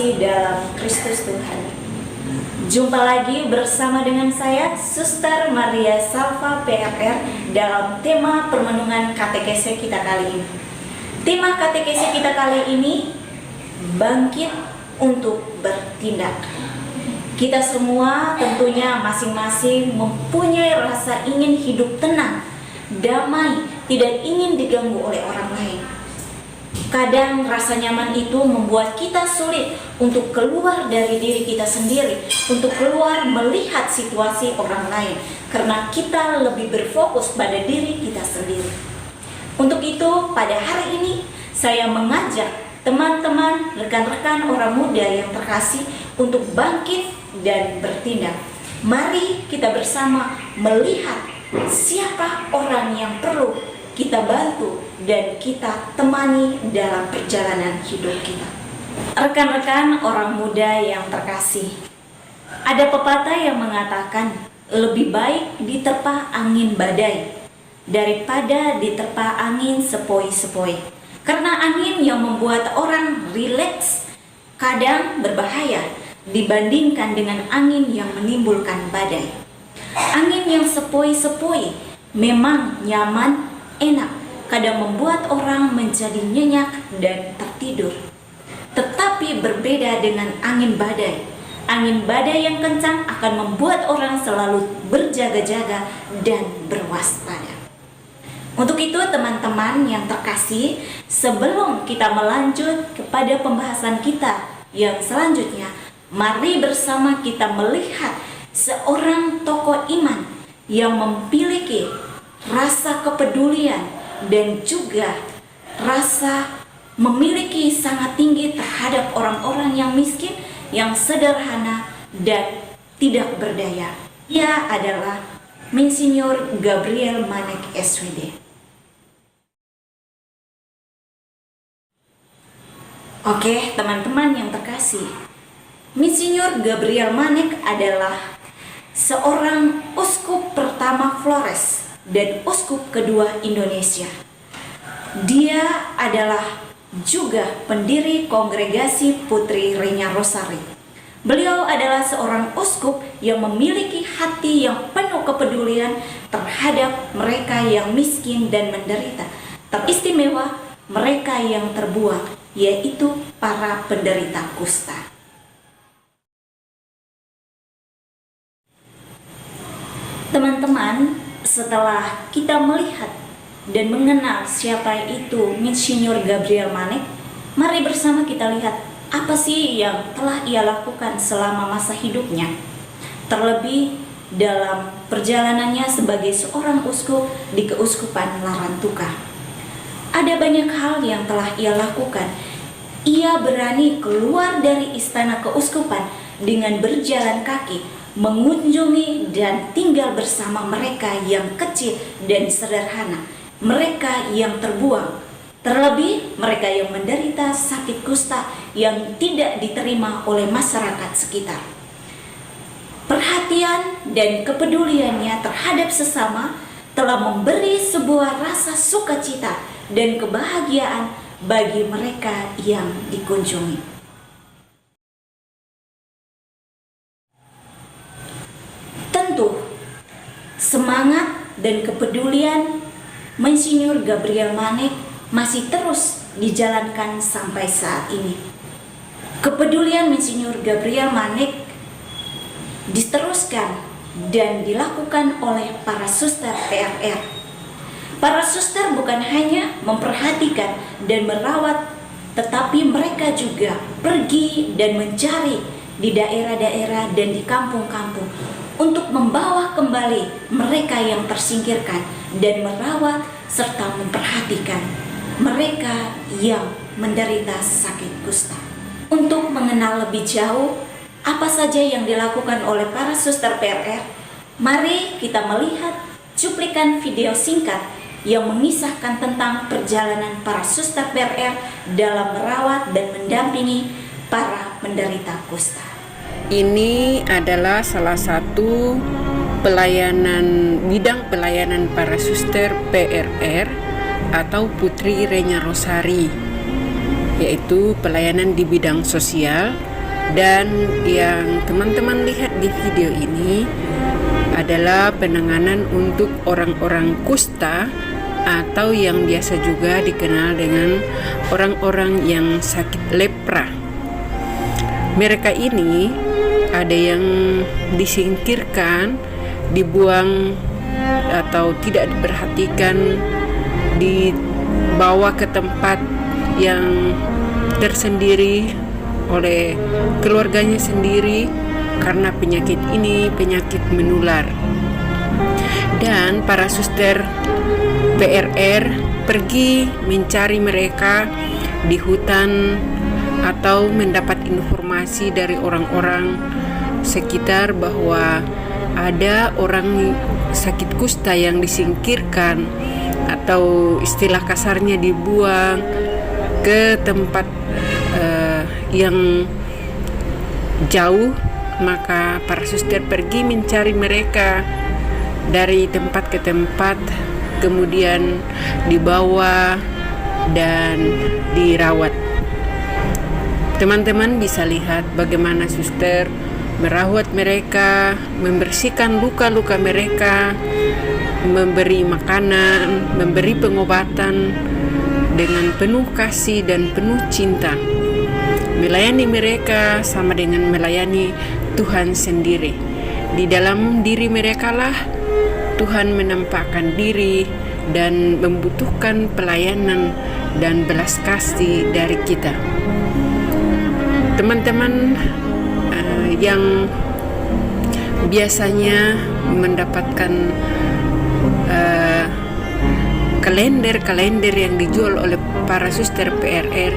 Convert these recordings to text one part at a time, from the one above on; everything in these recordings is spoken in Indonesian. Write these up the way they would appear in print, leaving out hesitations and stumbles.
terkasih dalam Kristus Tuhan. Jumpa lagi bersama dengan saya, Suster Maria Salva PRR, dalam tema permenungan katekese kita kali ini. Tema katekese kita kali ini, bangkit untuk bertindak. Kita semua tentunya masing-masing mempunyai rasa ingin hidup tenang, damai, tidak ingin diganggu oleh orang lain. Kadang rasa nyaman itu membuat kita sulit untuk keluar dari diri kita sendiri, untuk keluar melihat situasi orang lain, karena kita lebih berfokus pada diri kita sendiri. Untuk itu, pada hari ini saya mengajak teman-teman, rekan-rekan orang muda yang terkasih untuk bangkit dan bertindak. Mari kita bersama melihat siapa orang yang perlu kita bantu dan kita temani dalam perjalanan hidup kita. Rekan-rekan orang muda yang terkasih, ada pepatah yang mengatakan lebih baik diterpa angin badai daripada diterpa angin sepoi-sepoi. Karena angin yang membuat orang rileks kadang berbahaya dibandingkan dengan angin yang menimbulkan badai. Angin yang sepoi-sepoi memang nyaman, enak, kadang membuat orang menjadi nyenyak dan tertidur. Tetapi berbeda dengan angin badai. Angin badai yang kencang akan membuat orang selalu berjaga-jaga dan berwaspada. Untuk itu teman-teman yang terkasih, sebelum kita melanjut kepada pembahasan kita yang selanjutnya, mari bersama kita melihat seorang tokoh iman yang memiliki rasa kepedulian dan juga rasa memiliki sangat tinggi terhadap orang-orang yang miskin, yang sederhana dan tidak berdaya. Ia adalah Monsinyur Gabriel Manek SWD. Oke, teman-teman yang terkasih, Monsinyur Gabriel Manek adalah seorang uskup pertama Flores dan uskup kedua Indonesia. Dia adalah juga pendiri kongregasi Putri Renya Rosari. Beliau adalah seorang uskup yang memiliki hati yang penuh kepedulian terhadap mereka yang miskin dan menderita, teristimewa mereka yang terbuang, yaitu para penderita kusta. Teman-teman, setelah kita melihat dan mengenal siapa itu Monsinyur Gabriel Manek, mari bersama kita lihat apa sih yang telah ia lakukan selama masa hidupnya. Terlebih dalam perjalanannya sebagai seorang uskup di Keuskupan Larantuka. Ada banyak hal yang telah ia lakukan. Ia berani keluar dari istana keuskupan dengan berjalan kaki, mengunjungi dan tinggal bersama mereka yang kecil dan sederhana, mereka yang terbuang, terlebih mereka yang menderita sakit kusta yang tidak diterima oleh masyarakat sekitar. Perhatian dan kepeduliannya terhadap sesama telah memberi sebuah rasa sukacita dan kebahagiaan bagi mereka yang dikunjungi. Tentu, semangat dan kepedulian Monsinyur Gabriel Manek masih terus dijalankan sampai saat ini. Kepedulian Monsinyur Gabriel Manek diteruskan dan dilakukan oleh para suster PRR. Para suster bukan hanya memperhatikan dan merawat, tetapi mereka juga pergi dan mencari di daerah-daerah dan di kampung-kampung untuk membawa kembali mereka yang tersingkirkan dan merawat serta memperhatikan mereka yang menderita sakit kusta. Untuk mengenal lebih jauh apa saja yang dilakukan oleh para suster PRR, mari kita melihat cuplikan video singkat yang mengisahkan tentang perjalanan para suster PRR dalam merawat dan mendampingi para penderita kusta. Ini adalah salah satu bidang pelayanan para suster PRR atau Putri Renya Rosari. yaitu pelayanan di bidang sosial. Dan yang teman-teman lihat di video ini adalah penanganan untuk orang-orang kusta atau yang biasa juga dikenal dengan orang-orang yang sakit lepra. Mereka ini ada yang disingkirkan, dibuang atau tidak diperhatikan, dibawa ke tempat yang tersendiri oleh keluarganya sendiri karena penyakit ini penyakit menular. Dan para suster PRR pergi mencari mereka di hutan atau mendapat informasi dari orang-orang sekitar bahwa ada orang sakit kusta yang disingkirkan atau istilah kasarnya dibuang ke tempat yang jauh. Maka para suster pergi mencari mereka dari tempat ke tempat, kemudian dibawa dan dirawat. Teman-teman bisa lihat bagaimana suster merawat mereka, membersihkan luka-luka mereka, memberi makanan, memberi pengobatan dengan penuh kasih dan penuh cinta. Melayani mereka sama dengan melayani Tuhan sendiri. Di dalam diri mereka lah Tuhan menampakkan diri dan membutuhkan pelayanan dan belas kasih dari kita. Teman-teman yang biasanya mendapatkan kalender yang dijual oleh para suster PRR,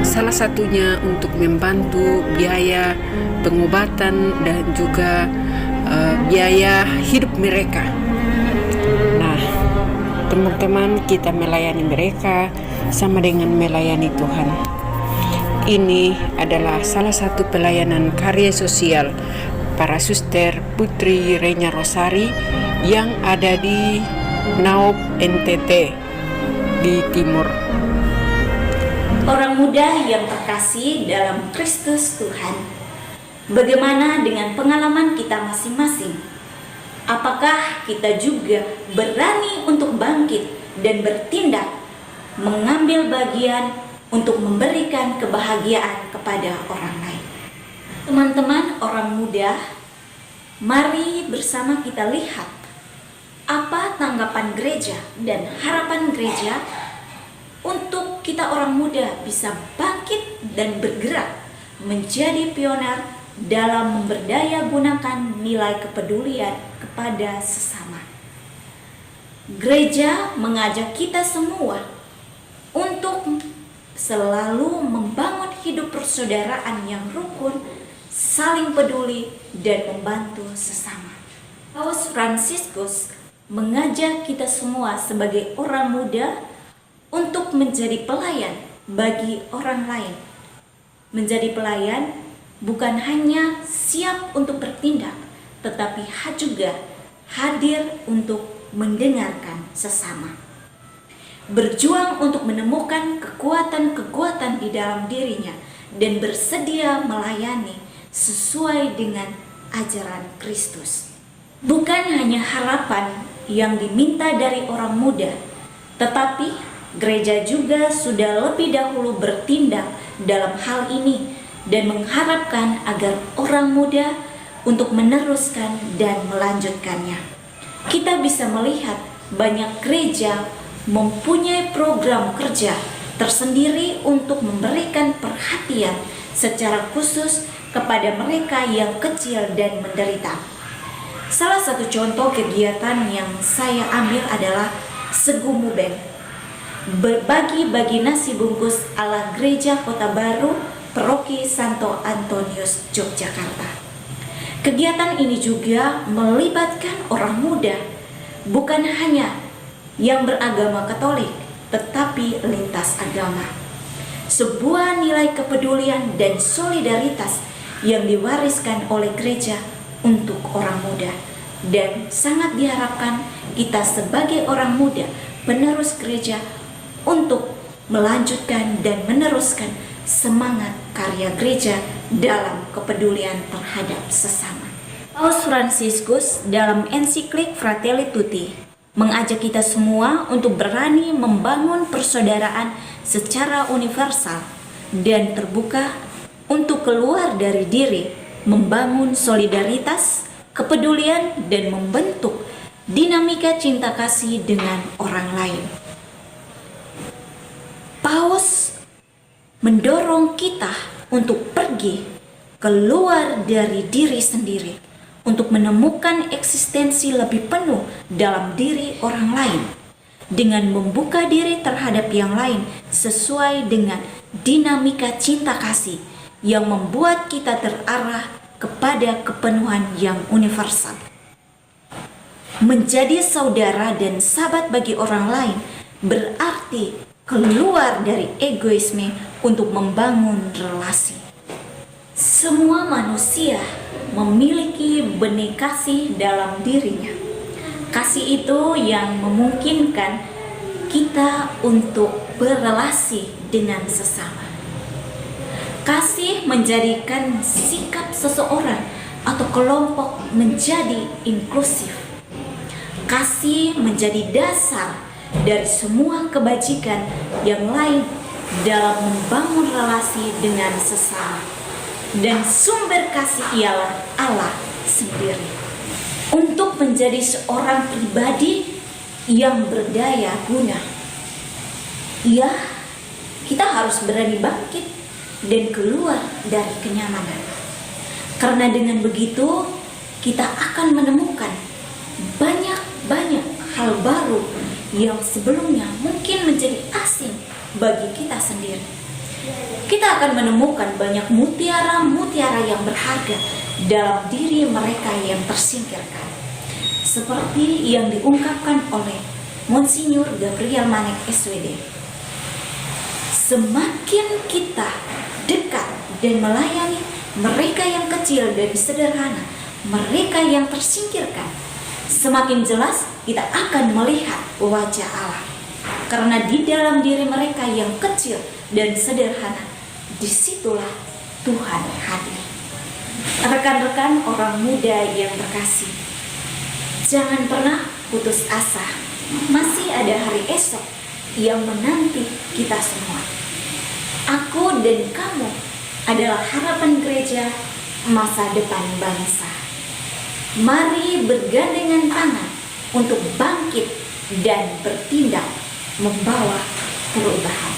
salah satunya untuk membantu biaya pengobatan dan juga biaya hidup mereka. Nah, teman-teman, kita melayani mereka sama dengan melayani Tuhan. Ini adalah salah satu pelayanan karya sosial para suster Putri Renya Rosari yang ada di Naop NTT di timur. Orang muda yang terkasih dalam Kristus Tuhan, bagaimana dengan pengalaman kita masing-masing? Apakah kita juga berani untuk bangkit dan bertindak, mengambil bagian untuk memberikan kebahagiaan kepada orang lain? Teman-teman orang muda, mari bersama kita lihat apa tanggapan gereja dan harapan gereja untuk kita orang muda bisa bangkit dan bergerak menjadi pioner dalam memberdaya gunakan nilai kepedulian kepada sesama. Gereja mengajak kita semua untuk selalu membangun hidup persaudaraan yang rukun, saling peduli, dan membantu sesama. Paus Fransiskus mengajak kita semua sebagai orang muda untuk menjadi pelayan bagi orang lain. Menjadi pelayan bukan hanya siap untuk bertindak, tetapi juga hadir untuk mendengarkan sesama. Berjuang untuk menemukan kekuatan-kekuatan di dalam dirinya dan bersedia melayani sesuai dengan ajaran Kristus. Bukan hanya harapan yang diminta dari orang muda, tetapi gereja juga sudah lebih dahulu bertindak dalam hal ini dan mengharapkan agar orang muda untuk meneruskan dan melanjutkannya. Kita bisa melihat banyak gereja mempunyai program kerja tersendiri untuk memberikan perhatian secara khusus kepada mereka yang kecil dan menderita. Salah satu contoh kegiatan yang saya ambil adalah Segumubeng, berbagi nasi bungkus ala Gereja Kota Baru, Paroki Santo Antonius, Yogyakarta. Kegiatan ini juga melibatkan orang muda, bukan hanya yang beragama Katolik, tetapi lintas agama. Sebuah nilai kepedulian dan solidaritas yang diwariskan oleh gereja untuk orang muda, dan sangat diharapkan kita sebagai orang muda penerus gereja untuk melanjutkan dan meneruskan semangat karya gereja dalam kepedulian terhadap sesama. Paus Fransiskus dalam ensiklik Fratelli Tutti mengajak kita semua untuk berani membangun persaudaraan secara universal dan terbuka untuk keluar dari diri, membangun solidaritas, kepedulian, dan membentuk dinamika cinta kasih dengan orang lain. Paus mendorong kita untuk pergi keluar dari diri sendiri, untuk menemukan eksistensi lebih penuh dalam diri orang lain, dengan membuka diri terhadap yang lain sesuai dengan dinamika cinta kasih yang membuat kita terarah kepada kepenuhan yang universal. Menjadi saudara dan sahabat bagi orang lain berarti keluar dari egoisme untuk membangun relasi. Semua manusia memiliki benih kasih dalam dirinya. Kasih itu yang memungkinkan kita untuk berrelasi dengan sesama. Kasih menjadikan sikap seseorang atau kelompok menjadi inklusif. Kasih menjadi dasar dari semua kebajikan yang lain dalam membangun relasi dengan sesama. Dan sumber kasih ialah Allah sendiri. Untuk menjadi seorang pribadi yang berdaya guna, kita harus berani bangkit dan keluar dari kenyamanan. Karena dengan begitu kita akan menemukan banyak hal baru yang sebelumnya mungkin menjadi asing bagi kita sendiri. Kita akan menemukan banyak mutiara-mutiara yang berharga dalam diri mereka yang tersingkirkan. Seperti yang diungkapkan oleh Monsinyur Gabriel Manek SWD. Semakin kita dekat dan melayani mereka yang kecil dan sederhana, mereka yang tersingkirkan, semakin jelas kita akan melihat wajah Allah. Karena di dalam diri mereka yang kecil dan sederhana, disitulah Tuhan hadir. Rekan-rekan orang muda yang terkasih, jangan pernah putus asa. Masih ada hari esok yang menanti kita semua. Aku dan kamu adalah harapan gereja, masa depan bangsa. Mari bergandengan tangan untuk bangkit dan bertindak membawa perubahan.